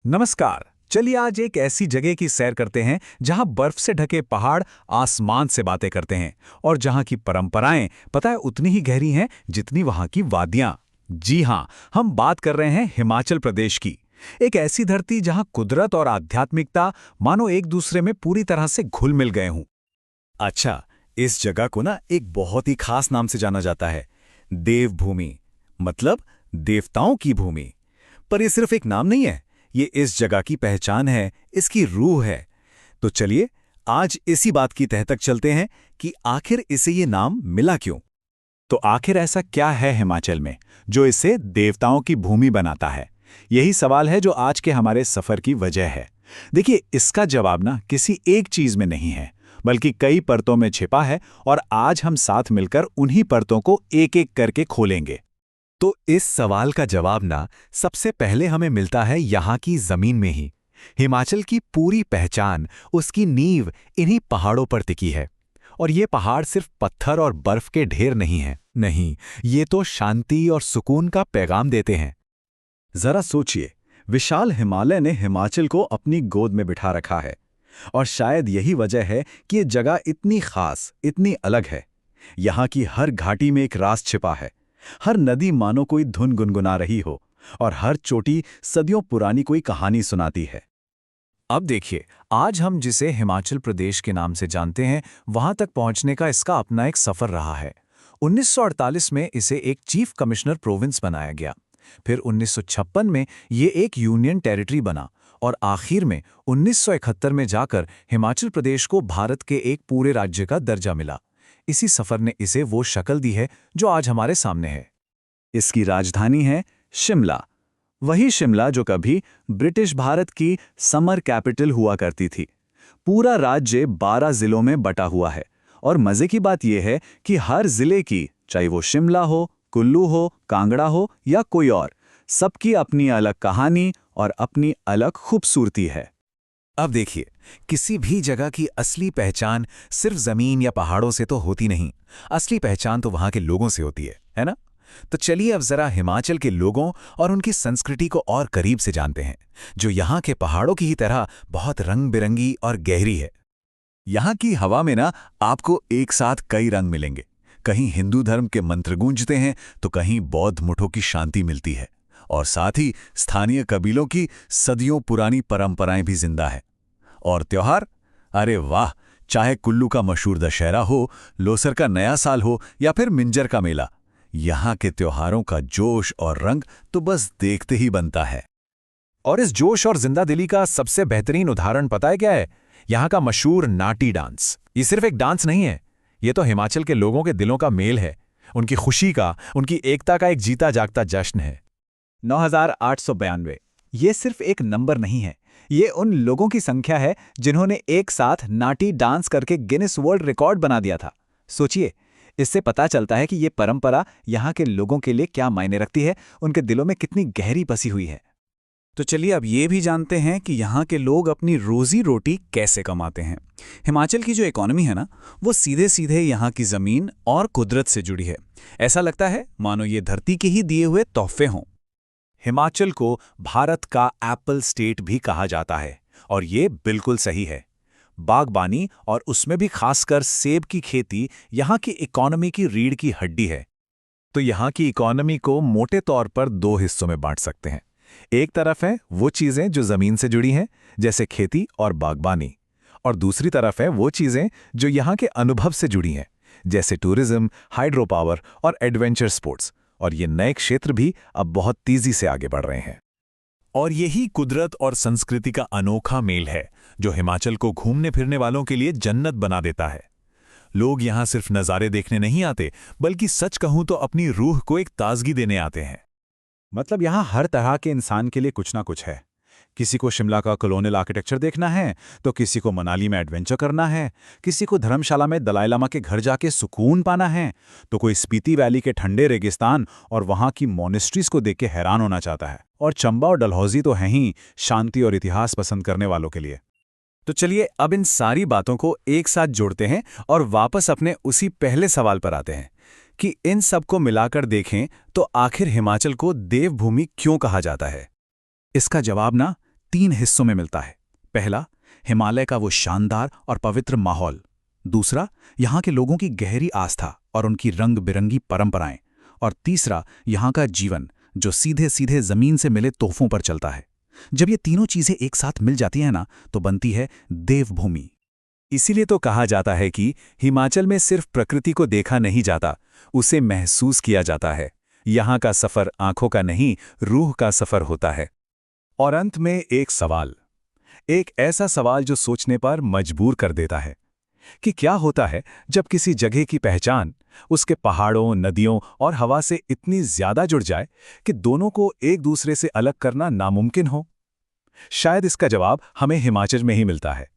नमस्कार। चलिए आज एक ऐसी जगह की सैर करते हैं जहां बर्फ से ढके पहाड़ आसमान से बातें करते हैं और जहां की परंपराएं पता है उतनी ही गहरी हैं जितनी वहां की वादियां। जी हां, हम बात कर रहे हैं हिमाचल प्रदेश की। एक ऐसी धरती जहां कुदरत और आध्यात्मिकता मानो एक दूसरे में पूरी तरह से घुल मिल गए हों। अच्छा, इस जगह को ना एक बहुत ही खास नाम से जाना जाता है, देवभूमि। मतलब देवताओं की भूमि। पर ये सिर्फ एक नाम नहीं है, ये इस जगह की पहचान है, इसकी रूह है। तो चलिए आज इसी बात की तह तक चलते हैं कि आखिर इसे ये नाम मिला क्यों। तो आखिर ऐसा क्या है हिमाचल में जो इसे देवताओं की भूमि बनाता है? यही सवाल है जो आज के हमारे सफर की वजह है। देखिए, इसका जवाब ना किसी एक चीज में नहीं है, बल्कि कई परतों में छिपा है और आज हम साथ मिलकर उन्हीं परतों को एक एक करके खोलेंगे। तो इस सवाल का जवाब ना सबसे पहले हमें मिलता है यहाँ की जमीन में ही। हिमाचल की पूरी पहचान, उसकी नींव इन्हीं पहाड़ों पर टिकी है। और ये पहाड़ सिर्फ पत्थर और बर्फ के ढेर नहीं हैं। नहीं, ये तो शांति और सुकून का पैगाम देते हैं। जरा सोचिए, विशाल हिमालय ने हिमाचल को अपनी गोद में बिठा रखा है। और शायद यही वजह है कि ये जगह इतनी खास, इतनी अलग है। यहाँ की हर घाटी में एक राज छिपा है। हर नदी मानो कोई धुन गुनगुना रही हो और हर चोटी सदियों पुरानी कोई कहानी सुनाती है। अब देखिए, आज हम जिसे हिमाचल प्रदेश के नाम से जानते हैं, वहां तक पहुंचने का इसका अपना एक सफर रहा है। 1948 में इसे एक चीफ कमिश्नर प्रोविंस बनाया गया। फिर 1956 में ये एक यूनियन टेरिटरी बना और आखिर में 1971 में जाकर हिमाचल प्रदेश को भारत के एक पूरे राज्य का दर्जा मिला। इसी सफर ने इसे वो शक्ल दी है जो आज हमारे सामने है। इसकी राजधानी है शिमला। वही शिमला जो कभी ब्रिटिश भारत की समर कैपिटल हुआ करती थी। पूरा राज्य 12 जिलों में बटा हुआ है और मजे की बात यह है कि हर जिले की, चाहे वो शिमला हो, कुल्लू हो, कांगड़ा हो या कोई और, सबकी अपनी अलग कहानी और अपनी अलग खूबसूरती है। अब देखिए, किसी भी जगह की असली पहचान सिर्फ जमीन या पहाड़ों से तो होती नहीं। असली पहचान तो वहां के लोगों से होती है ना? तो चलिए अब जरा हिमाचल के लोगों और उनकी संस्कृति को और करीब से जानते हैं, जो यहाँ के पहाड़ों की ही तरह बहुत रंग बिरंगी और गहरी है। यहाँ की हवा में ना आपको एक साथ कई रंग मिलेंगे। कहीं हिंदू धर्म के मंत्र गूंजते हैं तो कहीं बौद्ध मुठों की शांति मिलती है। और साथ ही स्थानीय कबीलों की सदियों पुरानी परंपराएं भी जिंदा है। और त्योहार, अरे वाह, चाहे कुल्लू का मशहूर दशहरा हो, लोसर का नया साल हो या फिर मिंजर का मेला, यहाँ के त्योहारों का जोश और रंग तो बस देखते ही बनता है। और इस जोश और जिंदादिली का सबसे बेहतरीन उदाहरण पता है क्या है? यहाँ का मशहूर नाटी डांस। ये सिर्फ एक डांस नहीं है, ये तो हिमाचल के लोगों के दिलों का मेल है, उनकी खुशी का, उनकी एकता का एक जीता जागता जश्न है। 9892 ये सिर्फ एक नंबर नहीं है, ये उन लोगों की संख्या है जिन्होंने एक साथ नाटी डांस करके गिनीज वर्ल्ड रिकॉर्ड बना दिया था। सोचिए, इससे पता चलता है कि ये परंपरा यहाँ के लोगों के लिए क्या मायने रखती है, उनके दिलों में कितनी गहरी बसी हुई है। तो चलिए अब ये भी जानते हैं कि यहाँ के लोग अपनी रोजी रोटी कैसे कमाते हैं। हिमाचल की जो इकोनॉमी है ना, वो सीधे सीधे यहाँ की ज़मीन और कुदरत से जुड़ी है। ऐसा लगता है मानो ये धरती के ही दिए हुए तोहफे हों। हिमाचल को भारत का एप्पल स्टेट भी कहा जाता है और ये बिल्कुल सही है। बागबानी और उसमें भी खासकर सेब की खेती यहाँ की इकोनॉमी की रीढ़ की हड्डी है। तो यहाँ की इकोनॉमी को मोटे तौर पर दो हिस्सों में बांट सकते हैं। एक तरफ है वो चीजें जो जमीन से जुड़ी हैं, जैसे खेती और बागबानी, और दूसरी तरफ है वो चीजें जो यहाँ के अनुभव से जुड़ी हैं, जैसे टूरिज्म, हाइड्रो पावर और एडवेंचर स्पोर्ट्स। और ये नए क्षेत्र भी अब बहुत तेजी से आगे बढ़ रहे हैं। और यही कुदरत और संस्कृति का अनोखा मेल है जो हिमाचल को घूमने फिरने वालों के लिए जन्नत बना देता है। लोग यहाँ सिर्फ नज़ारे देखने नहीं आते, बल्कि सच कहूं तो अपनी रूह को एक ताजगी देने आते हैं। मतलब यहाँ हर तरह के इंसान के लिए कुछ ना कुछ है। किसी को शिमला का कॉलोनियल आर्किटेक्चर देखना है, तो किसी को मनाली में एडवेंचर करना है, किसी को धर्मशाला में दलाई लामा के घर जाके सुकून पाना है, तो कोई स्पीति वैली के ठंडे रेगिस्तान और वहाँ की मॉनेस्ट्रीज को देख के हैरान होना चाहता है। और चंबा और डलहौजी तो हैं ही शांति और इतिहास पसंद करने वालों के लिए। तो चलिए अब इन सारी बातों को एक साथ जोड़ते हैं और वापस अपने उसी पहले सवाल पर आते हैं कि इन सबको मिलाकर देखें तो आखिर हिमाचल को देवभूमि क्यों कहा जाता है। इसका जवाब ना 3 हिस्सों में मिलता है। पहला, हिमालय का वो शानदार और पवित्र माहौल। दूसरा, यहाँ के लोगों की गहरी आस्था और उनकी रंग बिरंगी परंपराएं। और तीसरा, यहाँ का जीवन जो सीधे सीधे जमीन से मिले तोहफों पर चलता है। जब ये तीनों चीजें एक साथ मिल जाती हैं ना, तो बनती है देवभूमि। इसीलिए तो कहा जाता है कि हिमाचल में सिर्फ प्रकृति को देखा नहीं जाता, उसे महसूस किया जाता है। यहाँ का सफर आंखों का नहीं, रूह का सफर होता है। और अंत में एक सवाल, एक ऐसा सवाल जो सोचने पर मजबूर कर देता है कि क्या होता है जब किसी जगह की पहचान उसके पहाड़ों, नदियों और हवा से इतनी ज्यादा जुड़ जाए कि दोनों को एक दूसरे से अलग करना नामुमकिन हो। शायद इसका जवाब हमें हिमाचल में ही मिलता है।